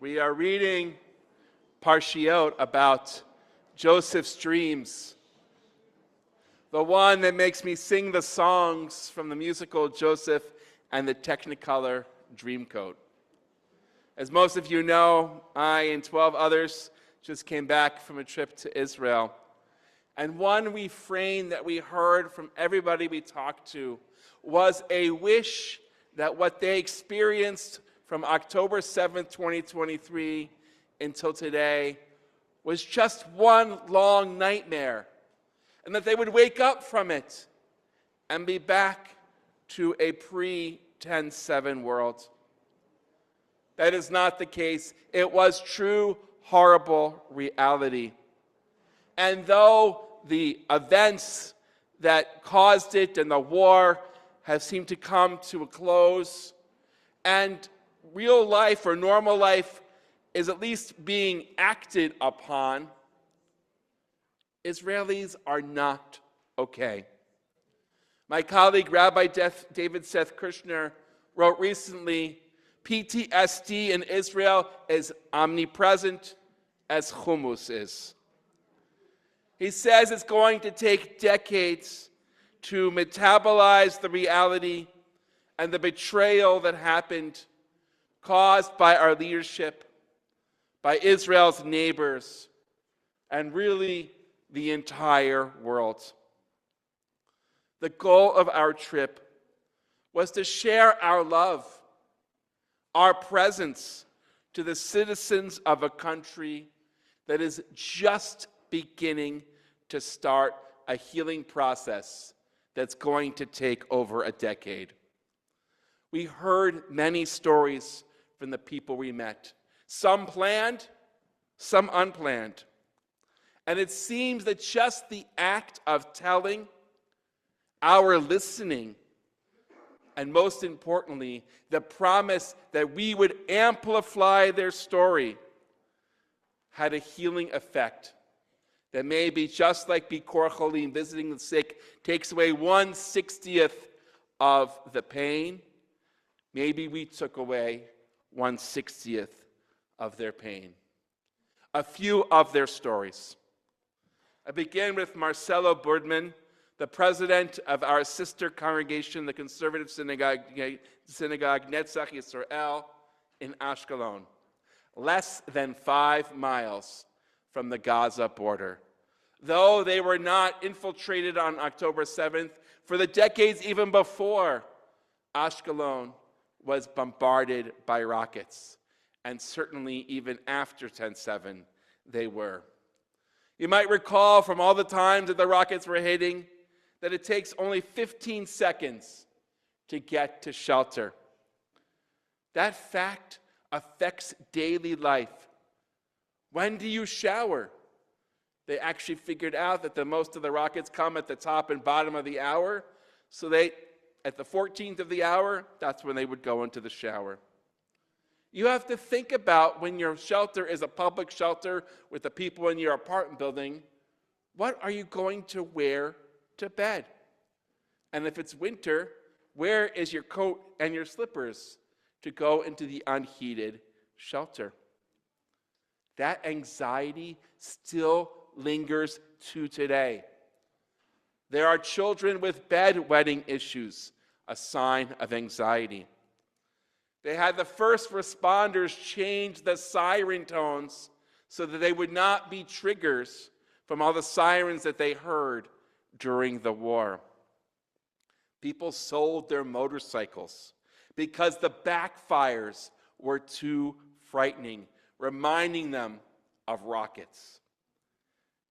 We are reading Parshiot about Joseph's dreams, the one that makes me sing the songs from the musical Joseph and the Technicolor Dreamcoat. As most of you know, I and 12 others just came back from a trip to Israel. And one refrain that we heard from everybody we talked to was a wish that what they experienced from October 7th, 2023 until today was just one long nightmare, and that they would wake up from it and be back to a pre-10/7 world. That is not the case. It was true, horrible reality. And though the events that caused it and the war have seemed to come to a close, and real life or normal life is at least being acted upon, Israelis are not okay. My colleague, Rabbi David Seth Kushner, wrote recently, PTSD in Israel is omnipresent as hummus is. He says it's going to take decades to metabolize the reality and the betrayal that happened, caused by our leadership, by Israel's neighbors, and really the entire world. The goal of our trip was to share our love, our presence to the citizens of a country that is just beginning to start a healing process that's going to take over a decade. We heard many stories from the people we met, some planned, some unplanned. And it seems that just the act of telling, our listening, and most importantly, the promise that we would amplify their story had a healing effect that maybe just like Bikor Cholim, visiting the sick, takes away 1/60th of the pain, maybe we took away 1/60th of their pain. A few of their stories. I begin with Marcelo Burdman, the president of our sister congregation, the conservative synagogue Netzach Yisrael in Ashkelon, less than 5 miles from the Gaza border. Though they were not infiltrated on October 7th, for the decades even before, Ashkelon was bombarded by rockets, and certainly even after 10/7, they were. You might recall from all the times that the rockets were hitting that it takes only 15 seconds to get to shelter. That fact affects daily life. When do you shower? They actually figured out that most of the rockets come at the top and bottom of the hour, so at the 14th of the hour, that's when they would go into the shower. You have to think about when your shelter is a public shelter with the people in your apartment building, what are you going to wear to bed? And if it's winter, where is your coat and your slippers to go into the unheated shelter? That anxiety still lingers to today. There are children with bedwetting issues, a sign of anxiety. They had the first responders change the siren tones so that they would not be triggers from all the sirens that they heard during the war. People sold their motorcycles because the backfires were too frightening, reminding them of rockets.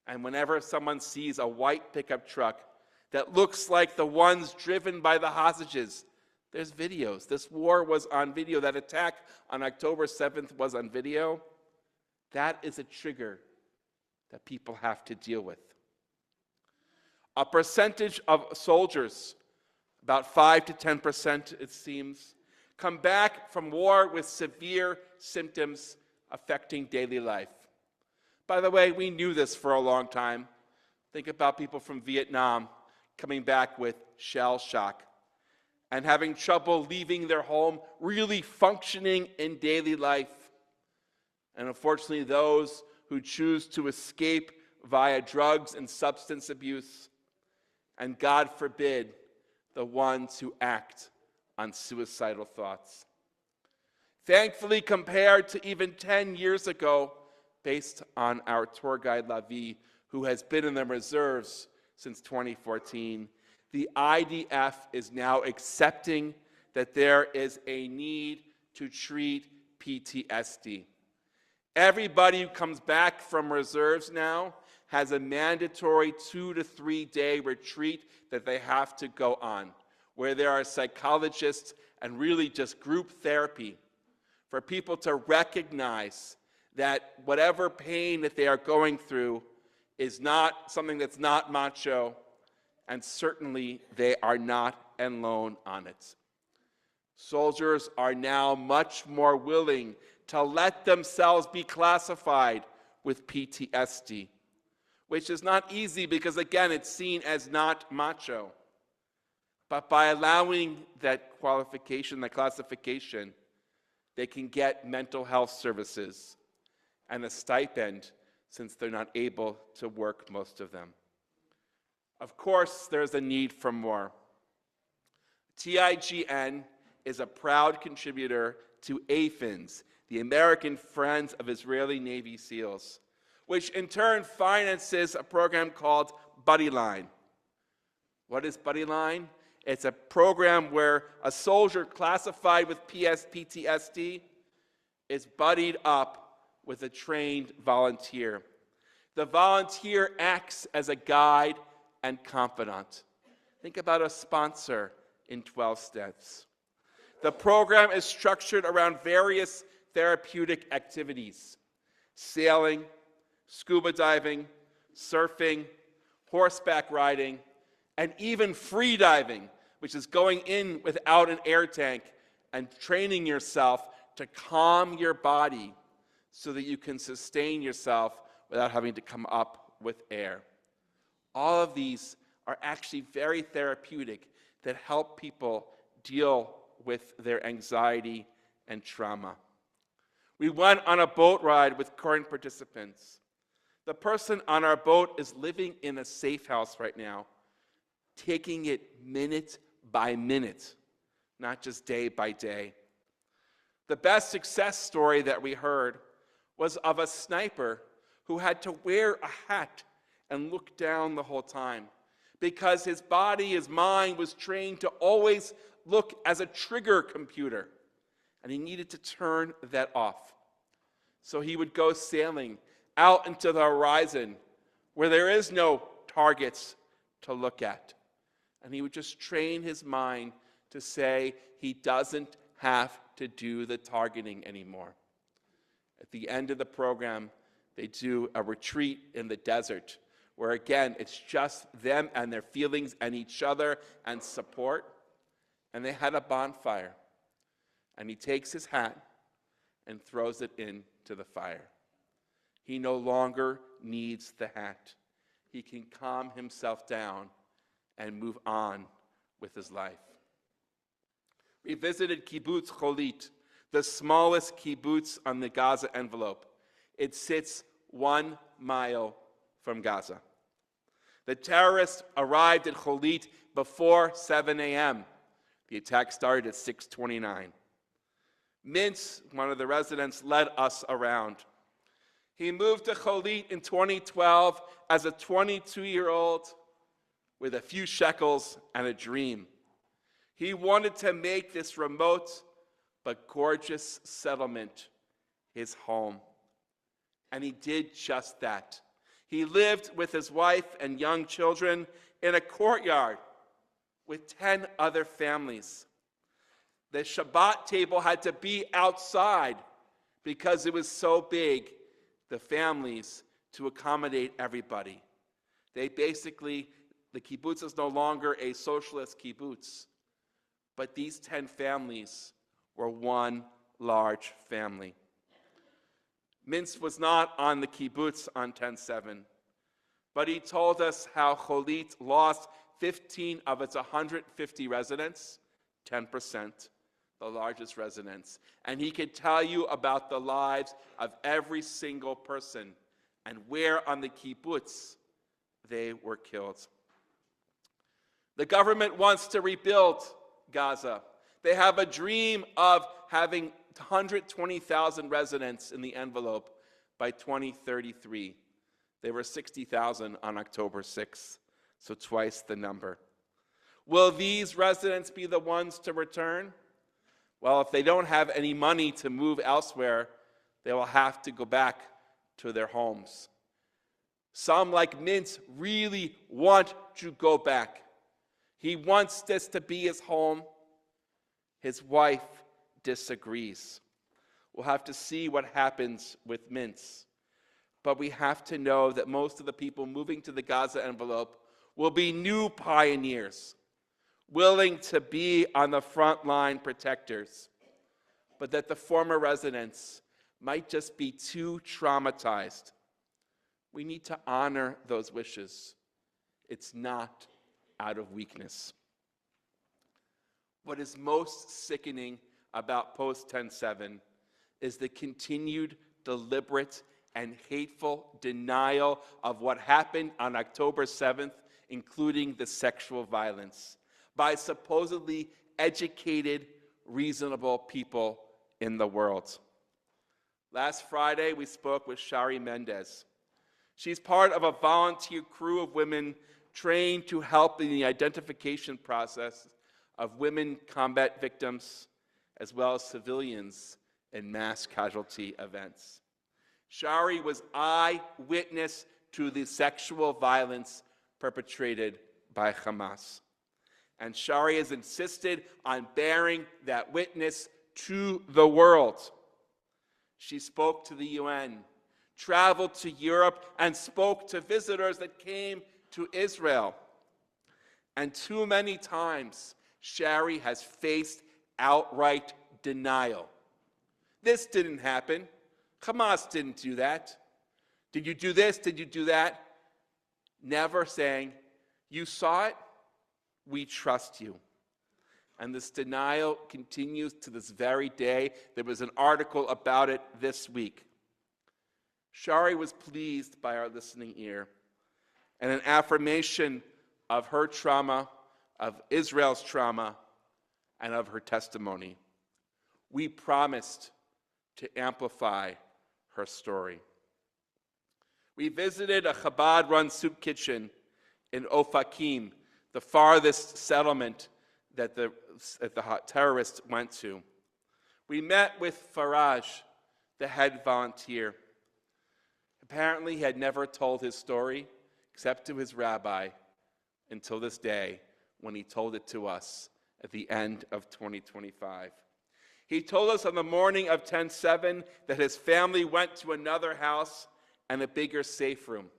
And whenever someone sees a white pickup truck that looks like the ones driven by the hostages, there's videos. This war was on video. That attack on October 7th was on video. That is a trigger that people have to deal with. A percentage of soldiers, about 5 to 10% it seems, come back from war with severe symptoms affecting daily life. By the way, we knew this for a long time. Think about people from Vietnam coming back with shell shock and having trouble leaving their home, really functioning in daily life. And unfortunately, those who choose to escape via drugs and substance abuse, and God forbid, the ones who act on suicidal thoughts. Thankfully, compared to even 10 years ago, based on our tour guide Rabbi, who has been in the reserves since 2014, the IDF is now accepting that there is a need to treat PTSD. Everybody who comes back from reserves now has a mandatory 2 to 3 day retreat that they have to go on, where there are psychologists and really just group therapy for people to recognize that whatever pain that they are going through is not something that's not macho, and certainly they are not alone on it. Soldiers are now much more willing to let themselves be classified with PTSD, which is not easy because, again, it's seen as not macho. But by allowing that qualification, that classification, they can get mental health services and a stipend since they're not able to work, most of them. Of course, there's a need for more. TIGN is a proud contributor to AFINS, the American Friends of Israeli Navy SEALs, which in turn finances a program called Buddyline. What is Buddyline? It's a program where a soldier classified with PTSD is buddied up with a trained volunteer. The volunteer acts as a guide and confidant. Think about a sponsor in 12 steps. The program is structured around various therapeutic activities: sailing, scuba diving, surfing, horseback riding, and even free diving, which is going in without an air tank and training yourself to calm your body so that you can sustain yourself without having to come up with air. All of these are actually very therapeutic that help people deal with their anxiety and trauma. We went on a boat ride with current participants. The person on our boat is living in a safe house right now, taking it minute by minute, not just day by day. The best success story that we heard was of a sniper who had to wear a hat and look down the whole time because his body, his mind was trained to always look as a trigger computer, and he needed to turn that off. So he would go sailing out into the horizon where there is no targets to look at. And he would just train his mind to say he doesn't have to do the targeting anymore. At the end of the program, they do a retreat in the desert where, again, it's just them and their feelings and each other and support. And they had a bonfire. And he takes his hat and throws it into the fire. He no longer needs the hat. He can calm himself down and move on with his life. We visited Kibbutz Cholit, the smallest kibbutz on the Gaza envelope. It sits 1 mile from Gaza. The terrorists arrived at Cholit before 7 a.m. The attack started at 6:29. Mintz, one of the residents, led us around. He moved to Cholit in 2012 as a 22-year-old with a few shekels and a dream. He wanted to make this remote but gorgeous settlement his home. And he did just that. He lived with his wife and young children in a courtyard with 10 other families. The Shabbat table had to be outside because it was so big, the families, to accommodate everybody. The kibbutz is no longer a socialist kibbutz, but these 10 families were one large family. Mintz was not on the kibbutz on 10/7, but he told us how Cholit lost 15 of its 150 residents, 10%, the largest residence. And he could tell you about the lives of every single person and where on the kibbutz they were killed. The government wants to rebuild Gaza. They have a dream of having 120,000 residents in the envelope by 2033. There were 60,000 on October 6th, so twice the number. Will these residents be the ones to return? Well, if they don't have any money to move elsewhere, they will have to go back to their homes. Some, like Mintz, really want to go back. He wants this to be his home. His wife disagrees. We'll have to see what happens with Mintz. But we have to know that most of the people moving to the Gaza envelope will be new pioneers, willing to be on the front line protectors, but that the former residents might just be too traumatized. We need to honor those wishes. It's not out of weakness. What is most sickening about post-10/7 is the continued deliberate and hateful denial of what happened on October 7th, including the sexual violence, by supposedly educated, reasonable people in the world. Last Friday, we spoke with Shari Mendez. She's part of a volunteer crew of women trained to help in the identification process of women combat victims, as well as civilians in mass casualty events. Shari was eyewitness to the sexual violence perpetrated by Hamas. And Shari has insisted on bearing that witness to the world. She spoke to the UN, traveled to Europe, and spoke to visitors that came to Israel. And too many times, Shari has faced outright denial. This didn't happen. Hamas didn't do that. Did you do this? Did you do that? Never saying, you saw it, we trust you. And this denial continues to this very day. There was an article about it this week. Shari was pleased by our listening ear and an affirmation of her trauma, of Israel's trauma, and of her testimony. We promised to amplify her story. We visited a Chabad-run soup kitchen in Ofakim, the farthest settlement that the terrorists went to. We met with Faraj, the head volunteer. Apparently, he had never told his story except to his rabbi until this day when he told it to us at the end of 2025. He told us on the morning of 10/7 that his family went to another house and a bigger safe room.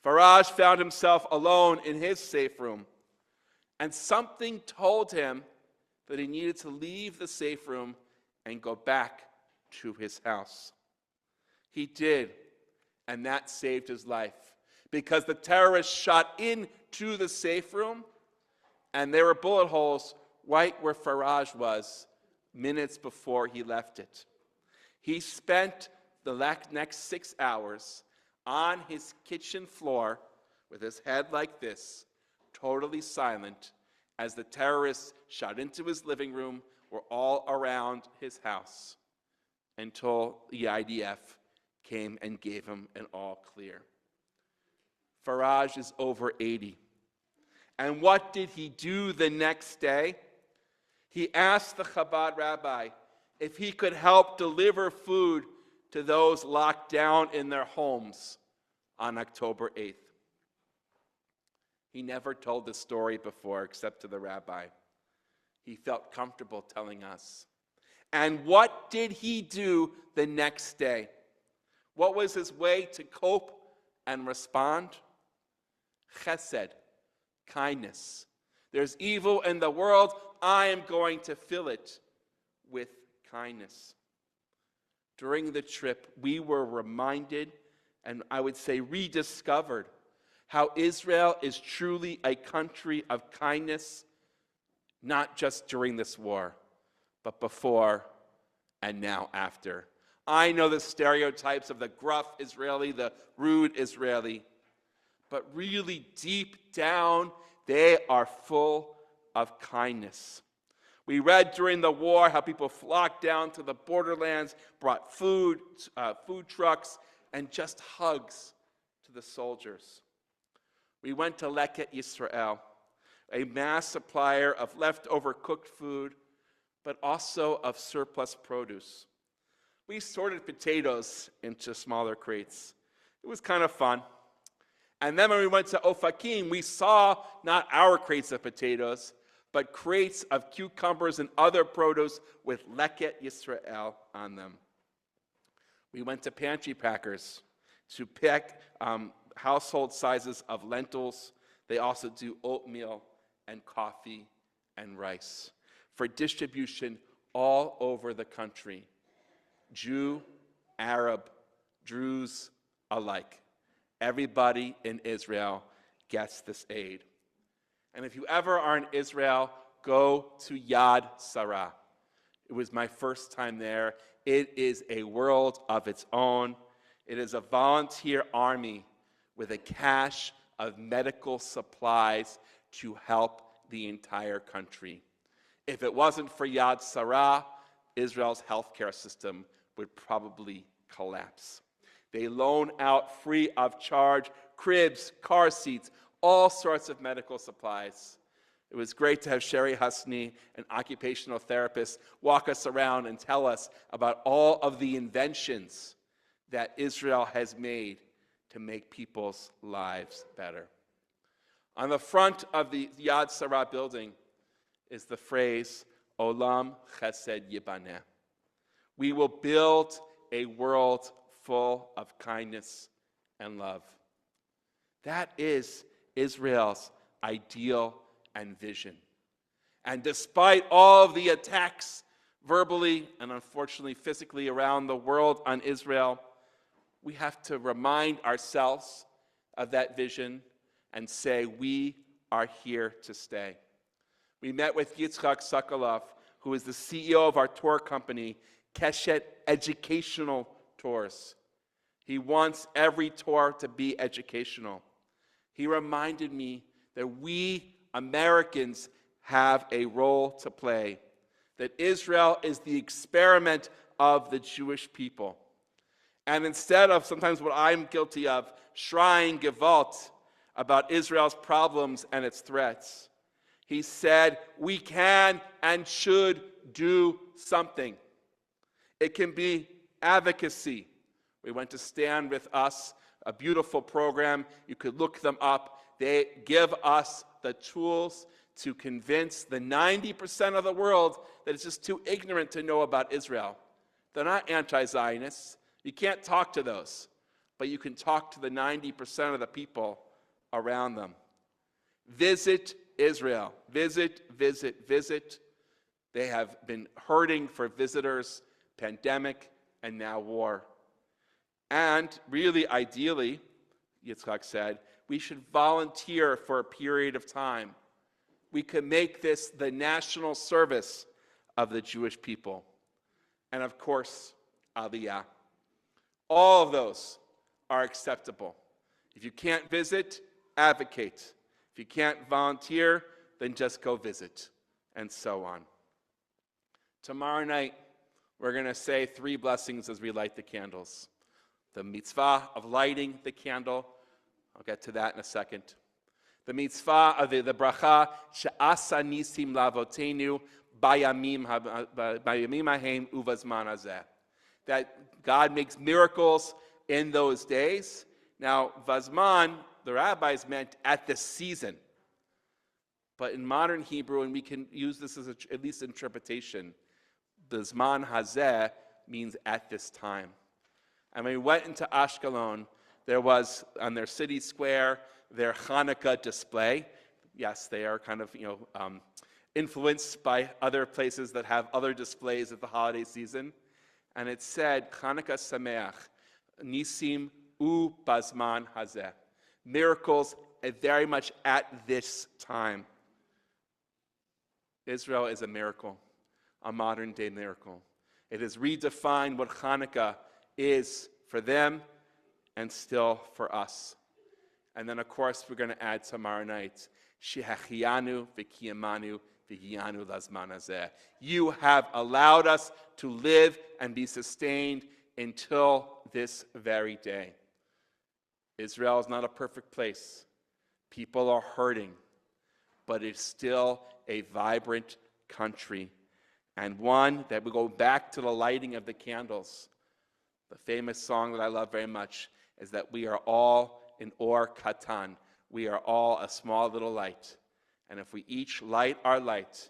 Faraj found himself alone in his safe room, and something told him that he needed to leave the safe room and go back to his house. He did, and that saved his life, because the terrorists shot into the safe room, and there were bullet holes right where Faraj was minutes before he left it. He spent the next 6 hours on his kitchen floor with his head like this, totally silent, as the terrorists shot into his living room, were all around his house, until the IDF came and gave him an all clear. Faraj is over 80. And what did he do the next day? He asked the Chabad rabbi if he could help deliver food to those locked down in their homes on October 8th. He never told this story before except to the rabbi. He felt comfortable telling us. And what did he do the next day? What was his way to cope and respond? Chesed, kindness. There's evil in the world. I am going to fill it with kindness. During the trip, we were reminded, and I would say rediscovered, how Israel is truly a country of kindness, not just during this war, but before and now after. I know the stereotypes of the gruff Israeli, the rude Israeli, but really deep down, they are full of kindness. We read during the war how people flocked down to the borderlands, brought food trucks, and just hugs to the soldiers. We went to Leket Yisrael, a mass supplier of leftover cooked food, but also of surplus produce. We sorted potatoes into smaller crates. It was kind of fun. And then when we went to Ofakim, we saw not our crates of potatoes, but crates of cucumbers and other produce with Leket Yisrael on them. We went to Pantry Packers to pick household sizes of lentils. They also do oatmeal and coffee and rice for distribution all over the country. Jew, Arab, Druze alike. Everybody in Israel gets this aid. And if you ever are in Israel, go to Yad Sarah. It was my first time there. It is a world of its own. It is a volunteer army with a cache of medical supplies to help the entire country. If it wasn't for Yad Sarah, Israel's healthcare system would probably collapse. They loan out free of charge cribs, car seats, all sorts of medical supplies. It was great to have Sherry Husney, an occupational therapist, walk us around and tell us about all of the inventions that Israel has made to make people's lives better. On the front of the Yad Sarah building is the phrase, Olam Chesed Yibaneh. We will build a world full of kindness and love. That is Israel's ideal and vision. And despite all of the attacks, verbally and unfortunately physically around the world on Israel, we have to remind ourselves of that vision and say, we are here to stay. We met with Yitzchak Sokolov, who is the CEO of our tour company, Keshet Educational Tours. He wants every tour to be educational. He reminded me that we Americans have a role to play, that Israel is the experiment of the Jewish people. And instead of sometimes what I'm guilty of, schreien Gewalt about Israel's problems and its threats, he said, we can and should do something. It can be advocacy. We went to Stand With Us, a beautiful program. You could look them up. They give us the tools to convince the 90% of the world that it's just too ignorant to know about Israel. They're not anti-Zionists. You can't talk to those, but you can talk to the 90% of the people around them. Visit Israel. Visit, visit, visit. They have been hurting for visitors, pandemic, and now war. And really, ideally, Yitzchak said, we should volunteer for a period of time. We could make this the national service of the Jewish people. And of course, Aliyah. All of those are acceptable. If you can't visit, advocate. If you can't volunteer, then just go visit, and so on. Tomorrow night, we're going to say 3 blessings as we light the candles. The mitzvah of lighting the candle, I'll get to that in a second. The mitzvah of the bracha, she'asa nisim lavotenu bayamim hahem uvazman hazeh. That God makes miracles in those days. Now, vazman, the rabbis meant at this season. But in modern Hebrew, and we can use this as at least interpretation, the zman hazeh means at this time. And when we went into Ashkelon, there was on their city square their Hanukkah display. Yes, they are kind of influenced by other places that have other displays at the holiday season. And it said, Hanukkah Sameach, Nisim U Bazman Hazeh. Miracles very much at this time. Israel is a miracle. a modern-day miracle. It has redefined what Hanukkah is for them and still for us. And then, of course, we're going to add tomorrow night, Shehachianu v'kiyamanu v'hiyanu lazman hazeh. You have allowed us to live and be sustained until this very day. Israel is not a perfect place. People are hurting, but it's still a vibrant country, and one that will go back to the lighting of the candles. The famous song that I love very much is that we are all an or katan. We are all a small little light. And if we each light our light,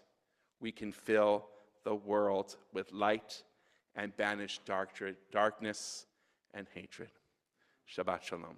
we can fill the world with light and banish darkness and hatred. Shabbat Shalom.